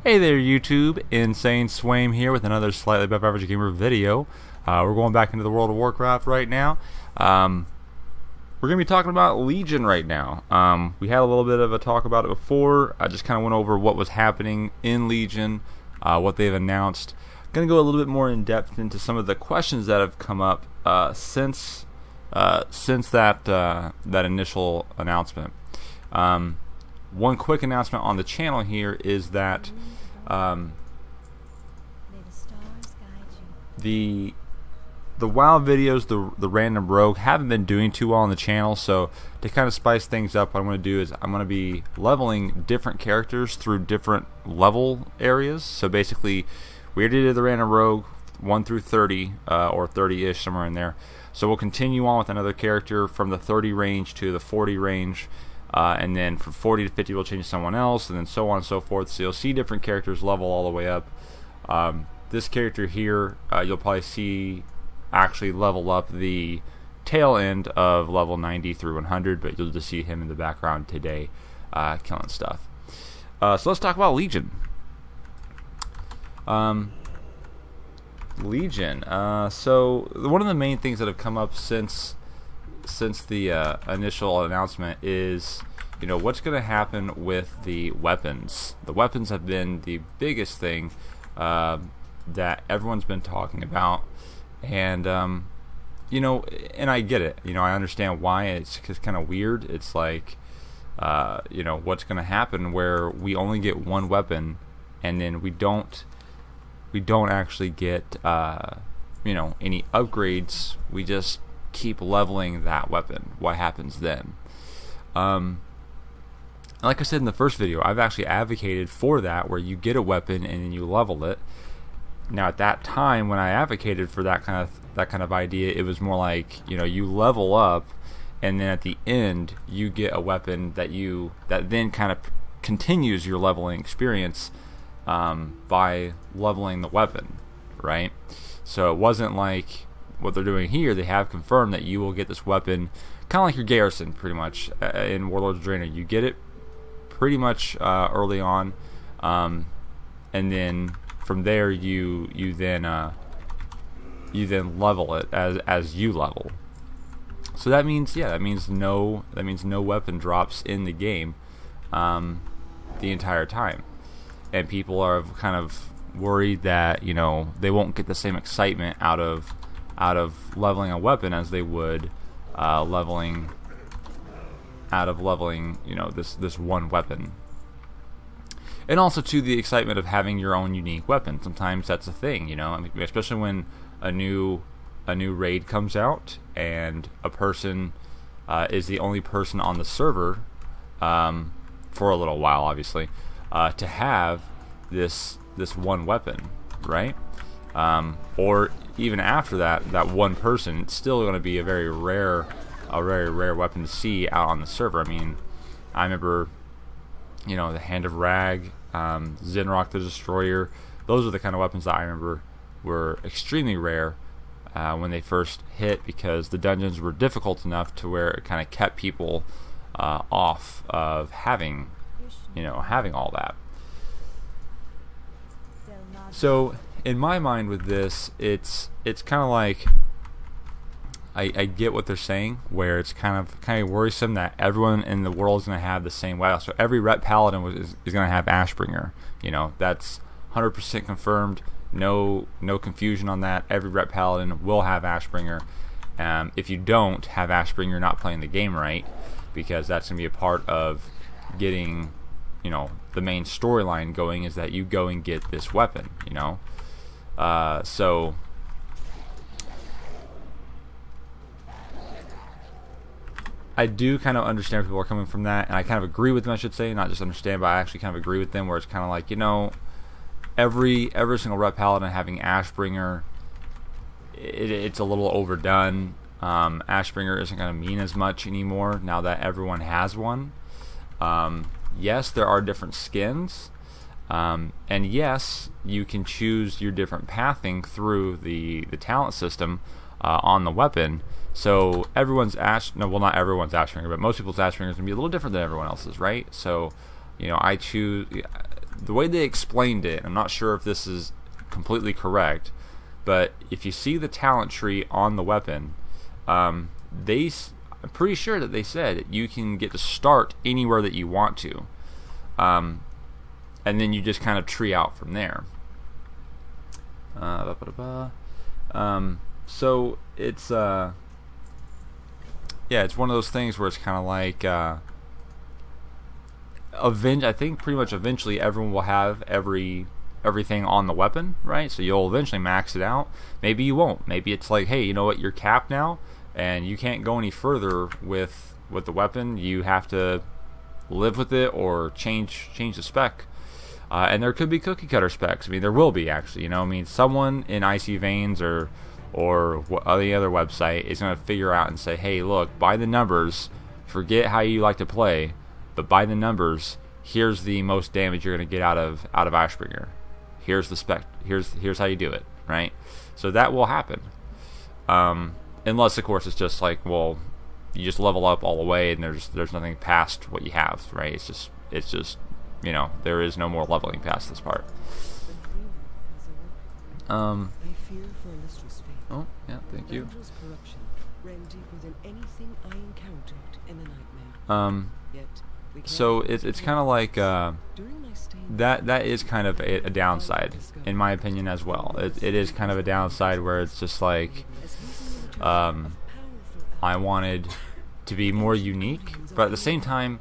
Hey there YouTube, Insane Swaim here with another slightly above average gamer video. We're going back into the world of Warcraft right now. We're going to be talking about Legion right now. We had a little bit of a talk about it before. I just kind of went over what was happening in Legion, what they've announced. Going to go a little bit more in depth into some of the questions that have come up since that initial announcement. One quick announcement on the channel here is that the WoW videos, the random rogue, haven't been doing too well on the channel. So to kind of spice things up, what I'm going to do is I'm going to be leveling different characters through different level areas. So basically, we already did the random rogue 1 through 30 or 30-ish, somewhere in there. So we'll continue on with another character from the 30 range to the 40 range. And then from 40 to 50 we'll change someone else, and then so on and so forth. So you'll see different characters level all the way up. This character here, you'll probably see actually level up the tail end of level 90 through 100, but you'll just see him in the background today killing stuff. So let's talk about Legion. Legion. So one of the main things that have come up since the initial announcement is, what's going to happen with the weapons. The weapons have been the biggest thing that everyone's been talking about, and and I get it. I understand why. It's kind of weird. It's like, what's going to happen where we only get one weapon, and then we don't actually get any upgrades. We just keep leveling that weapon. What happens then? Like I said in the first video, I've actually advocated for that, where you get a weapon and then you level it. Now at that time when I advocated for that kind of idea, it was more like, you level up and then at the end you get a weapon that then kind of continues your leveling experience by leveling the weapon, right? So it wasn't like what they're doing here. They have confirmed that you will get this weapon, kind of like your garrison, pretty much, in Warlords of Draenor. You get it pretty much early on, and then from there you then level it as you level. So that means no weapon drops in the game the entire time, and people are kind of worried that they won't get the same excitement out of leveling a weapon as they would leveling this one weapon. And also to the excitement of having your own unique weapon. Sometimes that's a thing, especially when a new raid comes out and a person is the only person on the server for a little while, obviously, to have this one weapon, right? Or even after that one person, it's still going to be a very rare weapon to see out on the server. I mean, I remember, the Hand of Rag, Zenrock the Destroyer. Those are the kind of weapons that I remember were extremely rare when they first hit, because the dungeons were difficult enough to where it kind of kept people off of having all that. So in my mind with this, it's kind of like, I get what they're saying, where it's kind of worrisome that everyone in the world is going to have the same weapon. So every Ret Paladin is going to have Ashbringer. That's 100% confirmed. No confusion on that. Every Ret Paladin will have Ashbringer. If you don't have Ashbringer, you're not playing the game right, because that's going to be a part of getting the main storyline going, is that you go and get this weapon. So I do kind of understand where people are coming from that, and I kind of agree with them, I should say. Not just understand, but I actually kind of agree with them, where it's kind of like, every single Ret Paladin having Ashbringer, it's a little overdone. Ashbringer isn't going to mean as much anymore now that everyone has one. Yes, there are different skins, and yes, you can choose your different pathing through the talent system on the weapon. So everyone's not everyone's Ashbringer, but most people's Ashbringer is going to be a little different than everyone else's, right? So, I choose the way they explained it, I'm not sure if this is completely correct, but if you see the talent tree on the weapon, I'm pretty sure that they said you can get to start anywhere that you want to, and then you just kind of tree out from there. So it's it's one of those things where it's kind of like I think pretty much eventually everyone will have everything on the weapon, right? So you'll eventually max it out. Maybe you won't. Maybe it's like, hey, you know what, you're capped now, and you can't go any further with the weapon. You have to live with it or change the spec. And there could be cookie cutter specs. I mean, there will be, actually. You know, I mean, someone in Icy Veins or any other website is going to figure out and say, hey, look, by the numbers, forget how you like to play, but by the numbers, here's the most damage you're going to get out of Ashbringer. Here's the spec. Here's how you do it, right? So that will happen. Unless, of course, it's just like, well, you just level up all the way and there's nothing past what you have, right? It's just you know, there is no more leveling past this part. Oh, yeah, thank you. So it's kind of like that is kind of a downside in my opinion as well. It is kind of a downside where it's just like I wanted to be more unique, but at the same time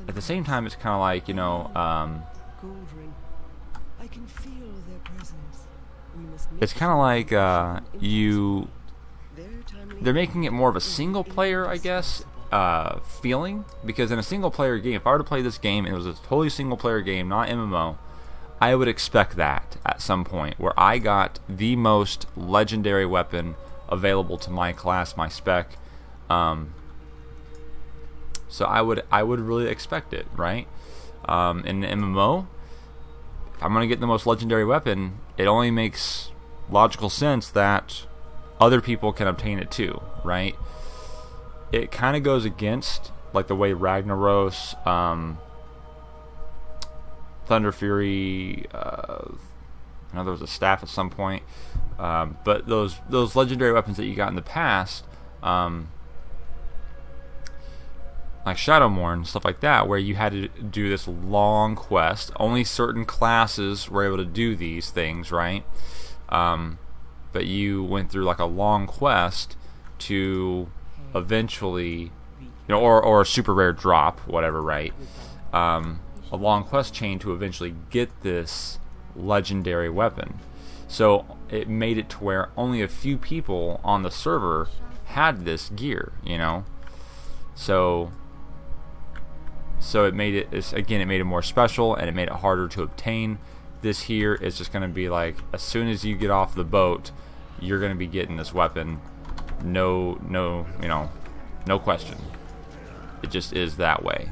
it's kind of like, you know, it's kind of like they're making it more of a single player, I guess, feeling, because in a single player game, if I were to play this game and it was a totally single player game, not MMO, I would expect that at some point where I got the most legendary weapon available to my class, my spec. So I would really expect it, right? In the MMO, if I'm gonna get the most legendary weapon, it only makes logical sense that other people can obtain it too, right? It kind of goes against like the way Ragnaros, Thunder Fury, I know there was a staff at some point, but those legendary weapons that you got in the past, like Shadowmourne, stuff like that, where you had to do this long quest. Only certain classes were able to do these things, right? But you went through like a long quest to eventually, you know, or a super rare drop, whatever, right? A long quest chain to eventually get this legendary weapon. So it made it to where only a few people on the server had this gear, you know? So it made it made it more special, and it made it harder to obtain. This here is just going to be like, as soon as you get off the boat, you're going to be getting this weapon. No, you know, no question. It just is that way.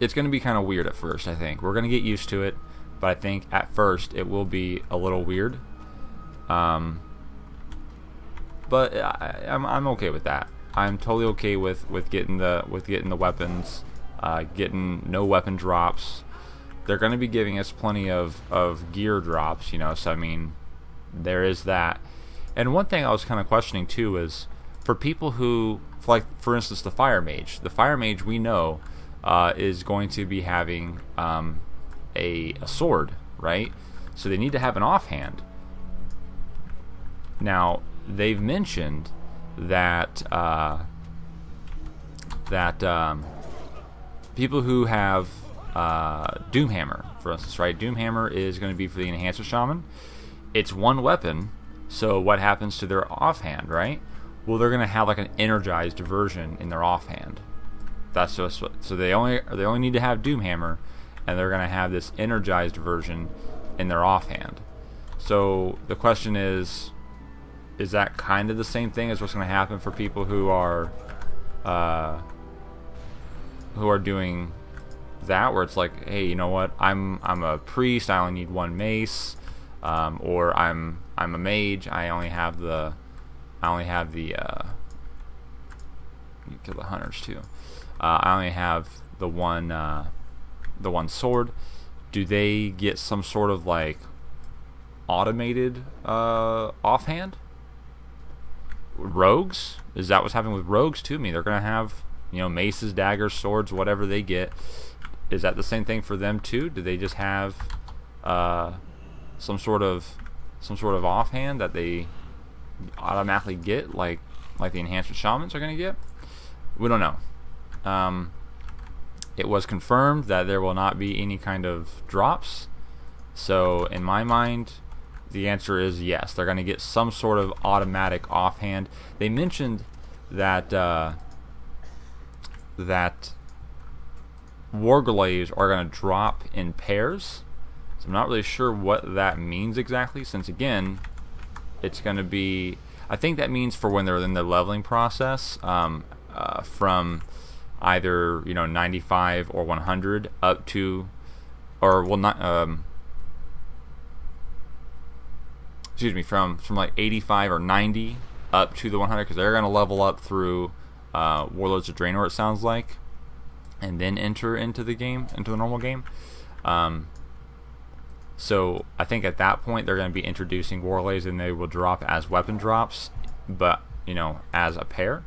It's going to be kind of weird at first, I think. We're going to get used to it, but I think at first it will be a little weird. But I'm okay with that. I'm totally okay with getting the weapons, getting no weapon drops. They're going to be giving us plenty of gear drops, you know. So I mean, there is that. And one thing I was kind of questioning too is for people who, like for instance, the Fire Mage. The Fire Mage we know is going to be having a sword, right? So they need to have an offhand. Now, they've mentioned that people who have Doomhammer, for instance, right? Doomhammer is going to be for the Enhancer Shaman. It's one weapon, so what happens to their offhand, right? Well, they're going to have like an energized version in their offhand. That's just what, so they only need to have Doomhammer, and they're going to have this energized version in their offhand. So the question is that kind of the same thing as what's going to happen for people who are doing that, where it's like, hey, you know what, I'm a priest, I only need one mace, or I'm a mage, I only have the You kill the hunters too. I only have the one sword. Do they get some sort of like automated offhand? Rogues? Is that what's happening with rogues too? I mean, they're gonna have, you know, maces, daggers, swords, whatever they get. Is that the same thing for them too? Do they just have some sort of offhand that they automatically get, like the enhancement shamans are gonna get? We don't know. It was confirmed that there will not be any kind of drops. So in my mind, the answer is yes. They're going to get some sort of automatic offhand. They mentioned that Warglaives are going to drop in pairs. So I'm not really sure what that means exactly, since again, it's going to be, I think that means for when they're in the leveling process, from either, you know, 95 or 100 up to, or well, not excuse me, from like 85 or 90 up to the 100, because they're going to level up through Warlords of Draenor, it sounds like, and then enter into the game, into the normal game. So I think at that point they're going to be introducing Warglaives, and they will drop as weapon drops, but, you know, as a pair.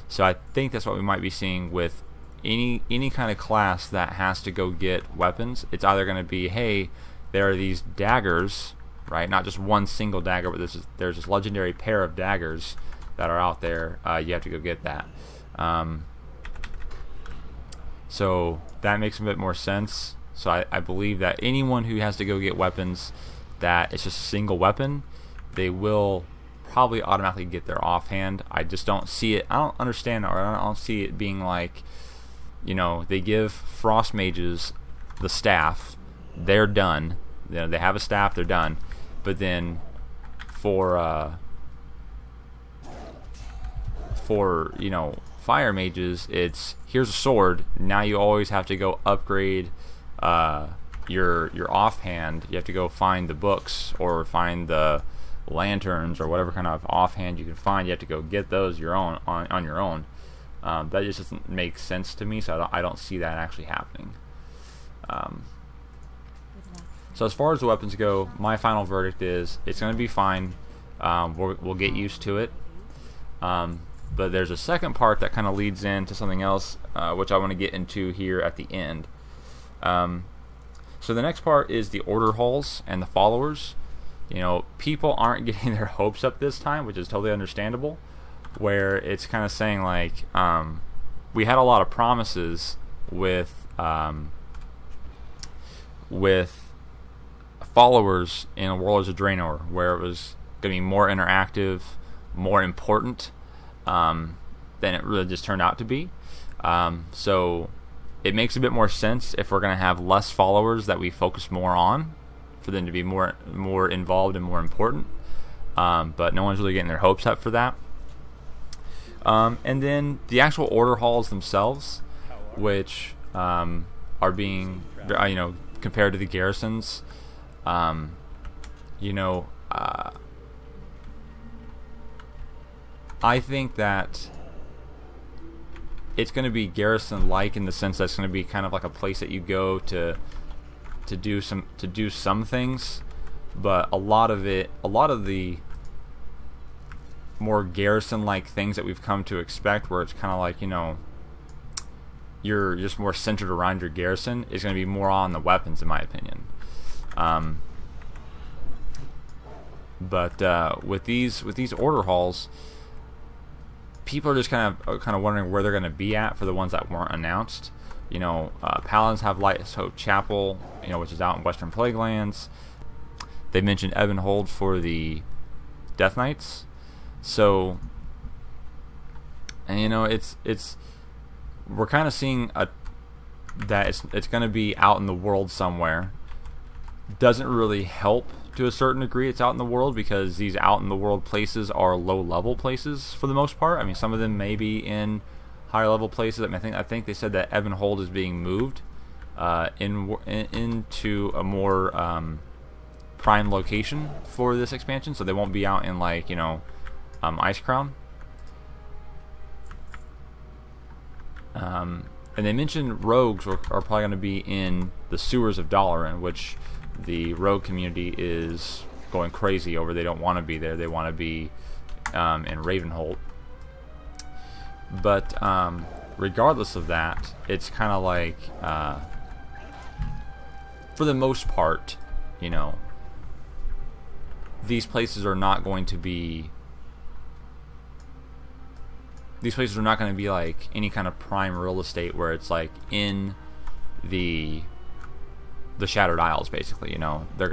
So I think that's what we might be seeing with any kind of class that has to go get weapons. It's either going to be, hey, there are these daggers, right? Not just one single dagger, but there's this legendary pair of daggers that are out there. You have to go get that. So that makes a bit more sense. So I believe that anyone who has to go get weapons that it's just a single weapon, they will probably automatically get their offhand. I just don't see it. I don't understand, or I don't see it being like, you know, they give frost mages the staff, they're done. You know, they have a staff, they're done. But then for you know, fire mages, it's here's a sword. Now you always have to go upgrade your offhand. You have to go find the books or find the lanterns or whatever kind of offhand you can find. You have to go get those your own on your own. That just doesn't make sense to me, so I don't see that actually happening. So as far as the weapons go, my final verdict is it's going to be fine. We'll get used to it. But there's a second part that kind of leads into something else, which I want to get into here at the end. So the next part is the order halls and the followers. You know, people aren't getting their hopes up this time, which is totally understandable, where it's kind of saying like, we had a lot of promises with followers in Warlords of Draenor, where it was going to be more interactive, more important than it really just turned out to be. So it makes a bit more sense if we're going to have less followers that we focus more on, for them to be more involved and more important. But no one's really getting their hopes up for that. And then the actual order halls themselves, which are being, you know, compared to the garrisons. You know, I think that it's going to be garrison-like in the sense that it's going to be kind of like a place that you go to do some things, but a lot of the more garrison-like things that we've come to expect, where it's kind of like, you know, you're just more centered around your garrison, is going to be more on the weapons, in my opinion. But with these order halls, people are just kind of wondering where they're going to be at for the ones that weren't announced. You know, Paladins have Light's Hope Chapel, you know, which is out in Western Plaguelands. They mentioned Ebenhold for the Death Knights. So, and you know, it's we're kind of seeing that it's going to be out in the world somewhere. Doesn't really help to a certain degree it's out in the world, because these out in the world places are low level places for the most part. I mean, some of them may be in higher level places. I mean, I think they said that Ebenhold is being moved into a more prime location for this expansion, so they won't be out in, like, you know, Ice Crown. And they mentioned rogues are probably going to be in the sewers of Dalaran, which the rogue community is going crazy over. They don't want to be there. They want to be in Ravenholt. But regardless of that, it's kind of like, for the most part, you know, these places are not going to be like any kind of prime real estate where it's like in the Shattered Isles, basically. You know, they're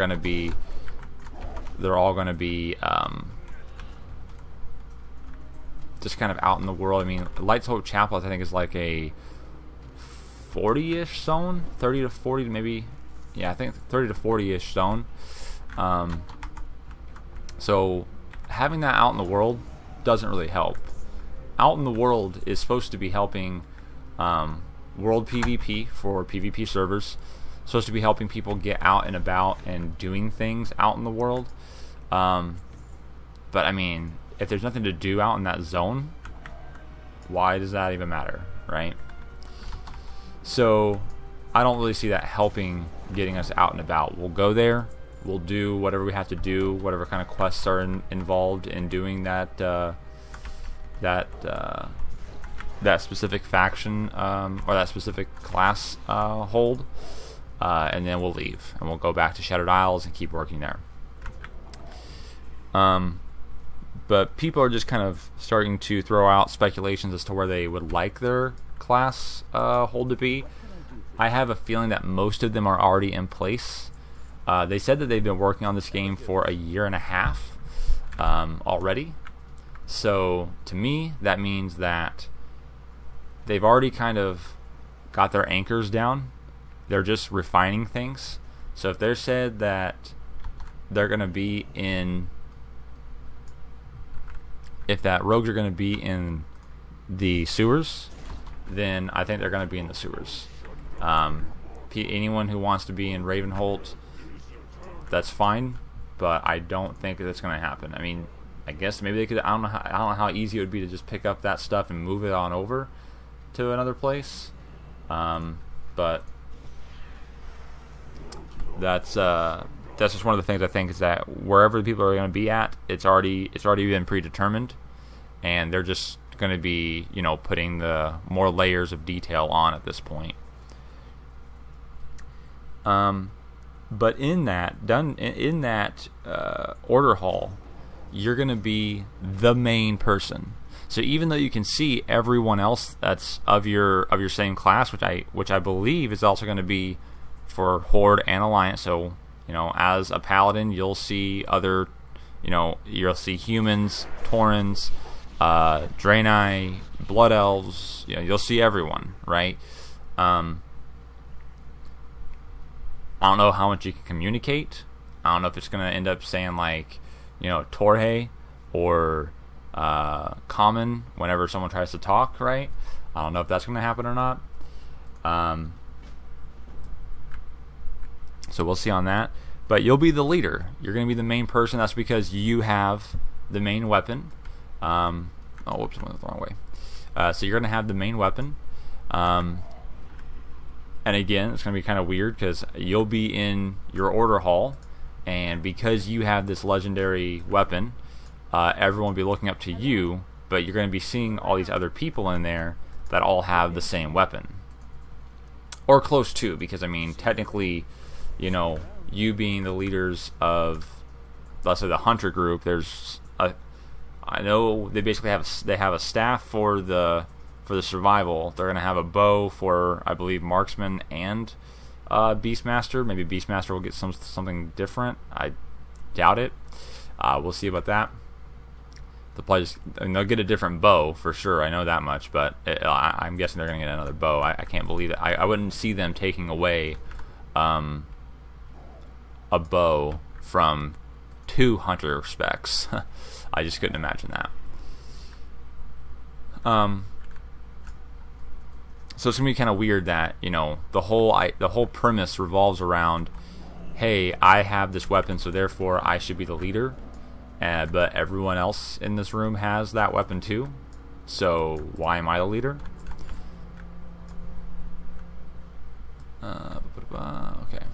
all going to be just kind of out in the world. I mean, Light's Hope Chapel, I think, is like a 40-ish zone, 30 to 40, maybe. Yeah, I think 30 to 40-ish zone. So having that out in the world doesn't really help. Out in the world is supposed to be helping world PvP for PvP servers. Supposed to be helping people get out and about and doing things out in the world. But I mean, if there's nothing to do out in that zone, why does that even matter, right? So I don't really see that helping getting us out and about. We'll go there, we'll do whatever we have to do, whatever kind of quests are involved in doing that that specific faction or that specific class hold, and then we'll leave and we'll go back to Shattered Isles and keep working there. But people are just kind of starting to throw out speculations as to where they would like their class hold to be. I have a feeling that most of them are already in place. They said that they've been working on this game for a year and a half already. So to me, that means that they've already kind of got their anchors down. They're just refining things. So if they're said that they're going to be in, if that rogues are going to be in the sewers, then I think they're going to be in the sewers. Anyone who wants to be in Ravenholt, that's fine, but I don't think that's going to happen. I mean, I guess maybe they could. I don't know how easy it would be to just pick up that stuff and move it on over to another place. But that's just one of the things I think is that wherever the people are going to be at, it's already been predetermined, and they're just going to be, you know, putting the more layers of detail on at this point. But in that order hall, you're going to be the main person. So even though you can see everyone else that's of your same class, which I believe is also going to be for Horde and Alliance. So, you know, as a paladin, you'll see other, you know, you'll see humans, Taurens, Draenei, Blood Elves. You know, you'll see everyone, right? I don't know how much you can communicate. I don't know if it's going to end up saying like, you know, Torhe or common whenever someone tries to talk, right? I don't know if that's going to happen or not. So we'll see on that. But you'll be the leader. You're going to be the main person. That's because you have the main weapon. Oh, whoops, I went the wrong way. So you're going to have the main weapon. And again, it's going to be kind of weird because you'll be in your order hall, and because you have this legendary weapon, everyone will be looking up to you, but you're going to be seeing all these other people in there that all have the same weapon. Or close to, because, I mean, technically, you know, you being the leaders of, let's say, the hunter group, I know they basically have a staff for the survival. They're going to have a bow for, I believe, marksman and Beastmaster. Maybe Beastmaster will get something different. I doubt it. We'll see about that. They'll get a different bow for sure. I know that much, but I'm guessing they're going to get another bow. I can't believe it. I wouldn't see them taking away a bow from 2 hunter specs. I just couldn't imagine that. So it's gonna be kind of weird that, you know, the whole premise revolves around, hey, I have this weapon, so therefore I should be the leader, but everyone else in this room has that weapon too. So why am I the leader? Okay.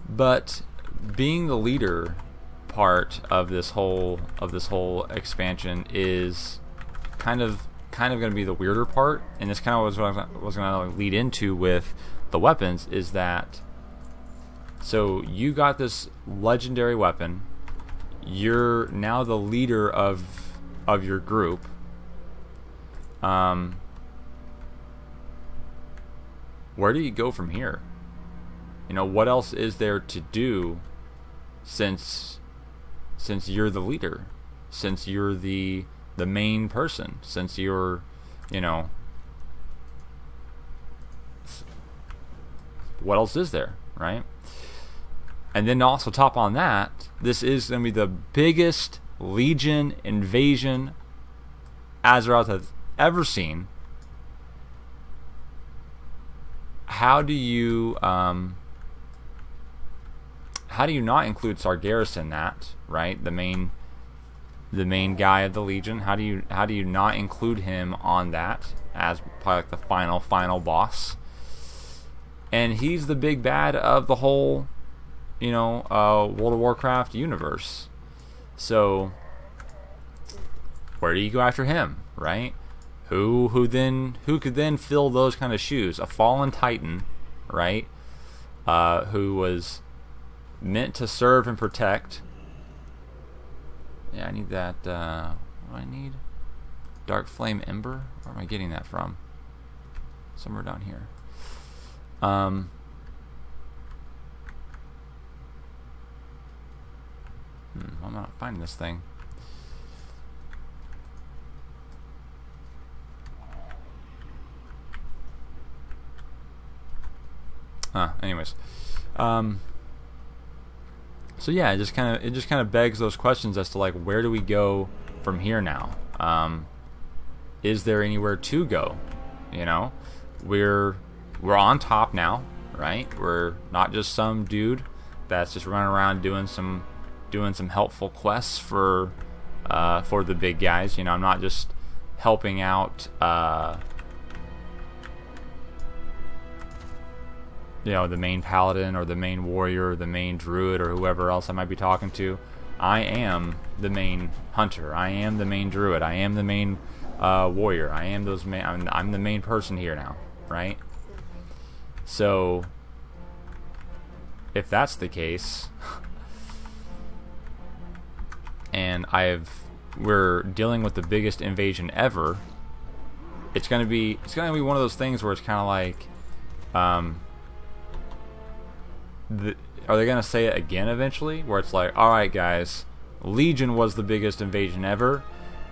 But being the leader part of this whole expansion is kind of going to be the weirder part, and this kind of was what I was going to lead into with the weapons. Is that so you got this legendary weapon, you're now the leader of your group. Where do you go from here? You know, what else is there to do since you're the leader, since you're the main person, since you're, you know, what else is there, right? And then also top on that, this is going to be the biggest Legion invasion Azeroth has ever seen. How do you not include Sargeras in that, right? The main guy of the Legion. How do you not include him on that as probably like the final boss? And he's the big bad of the whole, you know, World of Warcraft universe. So where do you go after him, right? Who could then fill those kind of shoes? A fallen titan, right? Who was meant to serve and protect. Yeah, I need that. What do I need? Dark Flame Ember? Where am I getting that from? Somewhere down here. I'm not finding this thing. Anyways. So yeah, it just kind of begs those questions as to like, where do we go from here now? Is there anywhere to go? You know, we're on top now, right? We're not just some dude that's just running around doing some helpful quests for the big guys. You know, I'm not just helping out you know, the main paladin or the main warrior or the main druid or whoever else I might be talking to. I am the main hunter. I am the main druid. I am the main warrior. I am those I'm the main person here now, right? So if that's the case, and we're dealing with the biggest invasion ever, it's gonna be one of those things where it's kind of like, are they gonna say it again eventually? Where it's like, all right, guys, Legion was the biggest invasion ever.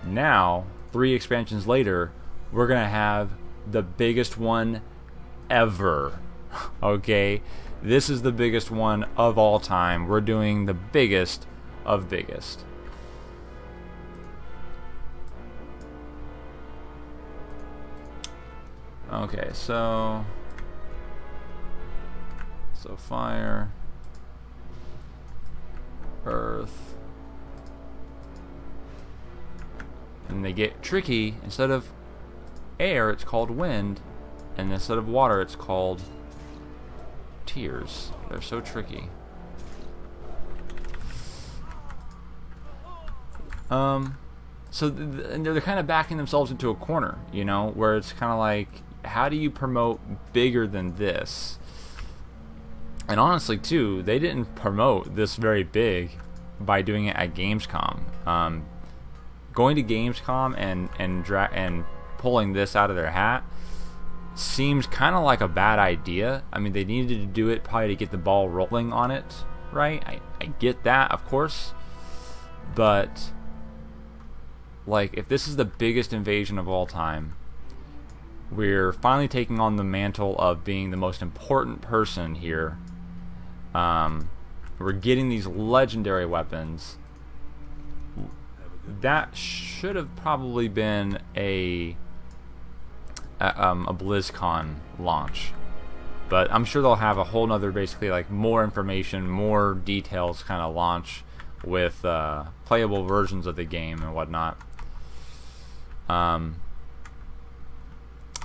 Now, 3 expansions later, we're gonna have the biggest one ever. Okay, this is the biggest one of all time. We're doing the biggest of biggest. Okay, so fire, earth, and they get tricky. Instead of air, it's called wind, and instead of water, it's called tears. They're so tricky. So they're kind of backing themselves into a corner, you know, where it's kind of like, how do you promote bigger than this? And honestly, too, they didn't promote this very big by doing it at Gamescom. Going to Gamescom and pulling this out of their hat seems kind of like a bad idea. I mean, they needed to do it probably to get the ball rolling on it, right? I get that, of course. But, like, if this is the biggest invasion of all time, we're finally taking on the mantle of being the most important person here. We're getting these legendary weapons. That should have probably been a BlizzCon launch, but I'm sure they'll have a whole nother, basically like more information, more details kind of launch with playable versions of the game and whatnot.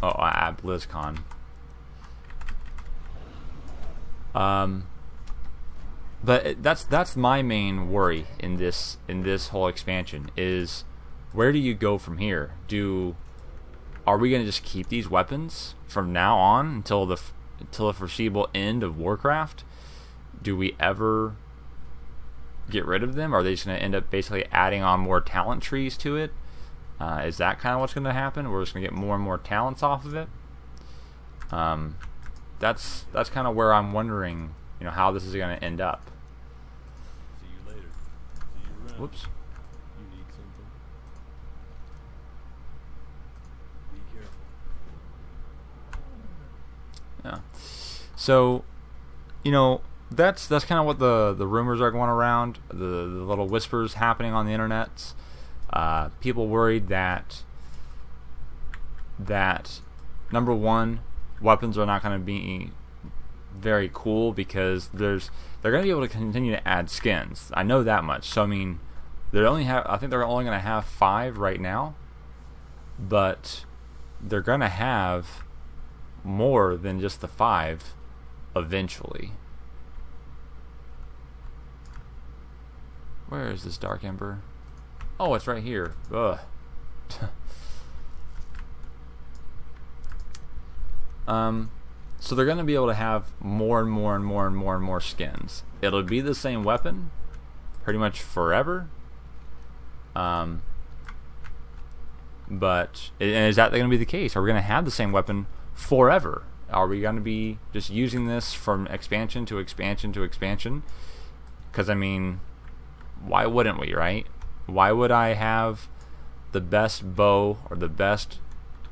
Oh, at BlizzCon. But that's my main worry in this whole expansion is where do you go from here? Are we going to just keep these weapons from now on until the foreseeable end of Warcraft? Do we ever get rid of them? Are they just going to end up basically adding on more talent trees to it? Is that kind of what's going to happen? We're just going to get more and more talents off of it. That's kind of where I'm wondering, how this is going to end up. See you later. See you around. Whoops. You need something? Be careful. Yeah. So, that's kind of what the rumors are going around, the little whispers happening on the internet. People worried that number one, weapons are not going to be very cool because they're going to be able to continue to add skins. I know that much. So I mean, I think they're only going to have 5 right now, but they're going to have more than just the 5 eventually. Where is this Dark Ember? Oh, it's right here. Ugh. So they're going to be able to have more and more and more and more and more skins. It'll be the same weapon pretty much forever. But is that going to be the case? Are we going to have the same weapon forever? Are we going to be just using this from expansion to expansion to expansion? Because, I mean, why wouldn't we, right? Why would I have the best bow or the best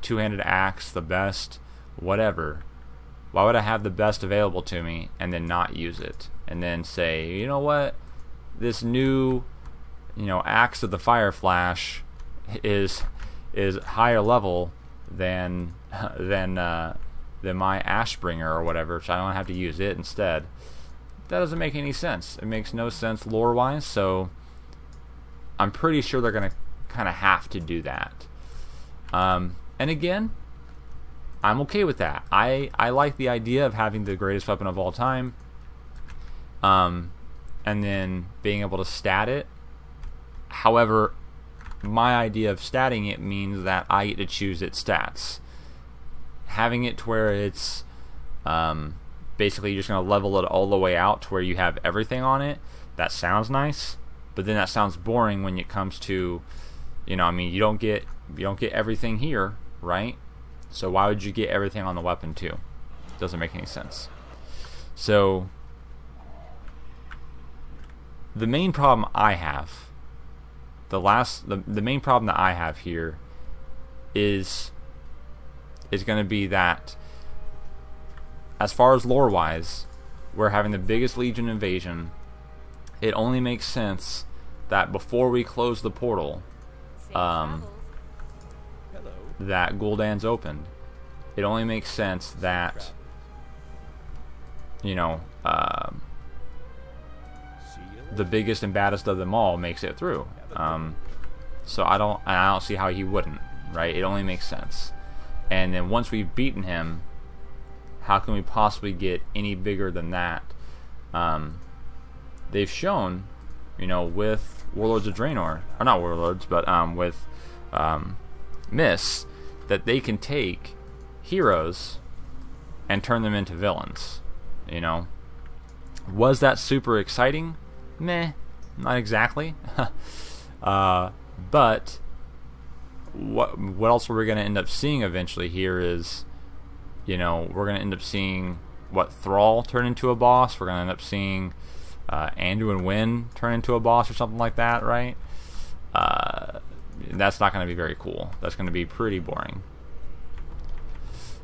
two-handed axe, the best whatever? Why would I have the best available to me and then not use it? And then say, you know what? This new, axe of the Fire Flash is higher level than my Ashbringer or whatever, so I don't have to use it instead. That doesn't make any sense. It makes no sense lore-wise, so I'm pretty sure they're going to kind of have to do that. And again, I'm okay with that. I like the idea of having the greatest weapon of all time, and then being able to stat it. However, my idea of statting it means that I get to choose its stats. Having it to where it's basically you're just going to level it all the way out to where you have everything on it, that sounds nice, but then that sounds boring when it comes to, you don't get everything here, right? So why would you get everything on the weapon too? Doesn't make any sense. So the main problem I have, the main problem that I have here is going to be that as far as lore wise, we're having the biggest Legion invasion. It only makes sense that before we close the portal, that Gul'dan's opened. It only makes sense that the biggest and baddest of them all makes it through. So I don't see how he wouldn't, right? It only makes sense. And then once we've beaten him, how can we possibly get any bigger than that? They've shown, with Warlords of Draenor, or not Warlords, but with Mists, that they can take heroes and turn them into villains. Was that super exciting? Meh, not exactly. But what else we're going to end up seeing eventually here is, we're going to end up seeing Thrall turn into a boss. We're going to end up seeing Anduin Wynn turn into a boss or something like that, right? That's not going to be very cool. That's going to be pretty boring.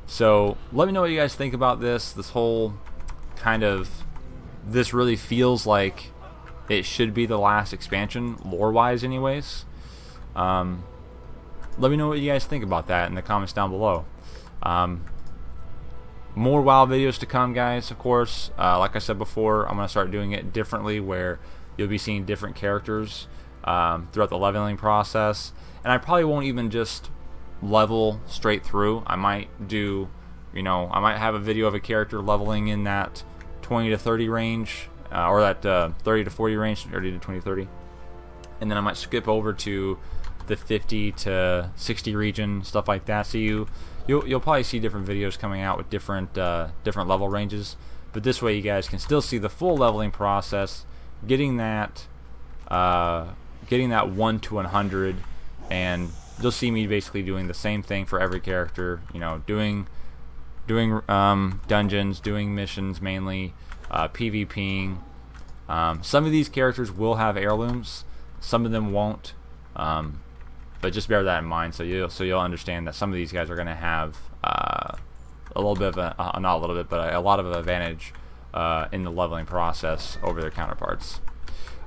So let me know what you guys think about this whole kind of, this really feels like it should be the last expansion, lore-wise anyways. Let me know what you guys think about that in the comments down below. More WoW videos to come, guys, of course. Like I said before, I'm going to start doing it differently, where you'll be seeing different characters throughout the leveling process. And I probably won't even just level straight through. I might do, I might have a video of a character leveling in that 20 to 30 range, or that 30 to 40 range, 30 to 20 to 30, and then I might skip over to the 50 to 60 region, stuff like that. So you'll probably see different videos coming out with different level ranges. But this way, you guys can still see the full leveling process, getting that 1 to 100, and you'll see me basically doing the same thing for every character. Doing dungeons, doing missions mainly, PvPing. Some of these characters will have heirlooms, some of them won't. But just bear that in mind, so you'll understand that some of these guys are going to have a little bit of not a little bit, but a lot of advantage in the leveling process over their counterparts.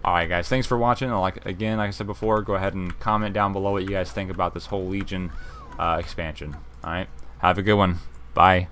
Alright guys, thanks for watching. Like I said before, go ahead and comment down below what you guys think about this whole Legion expansion. Alright, have a good one. Bye.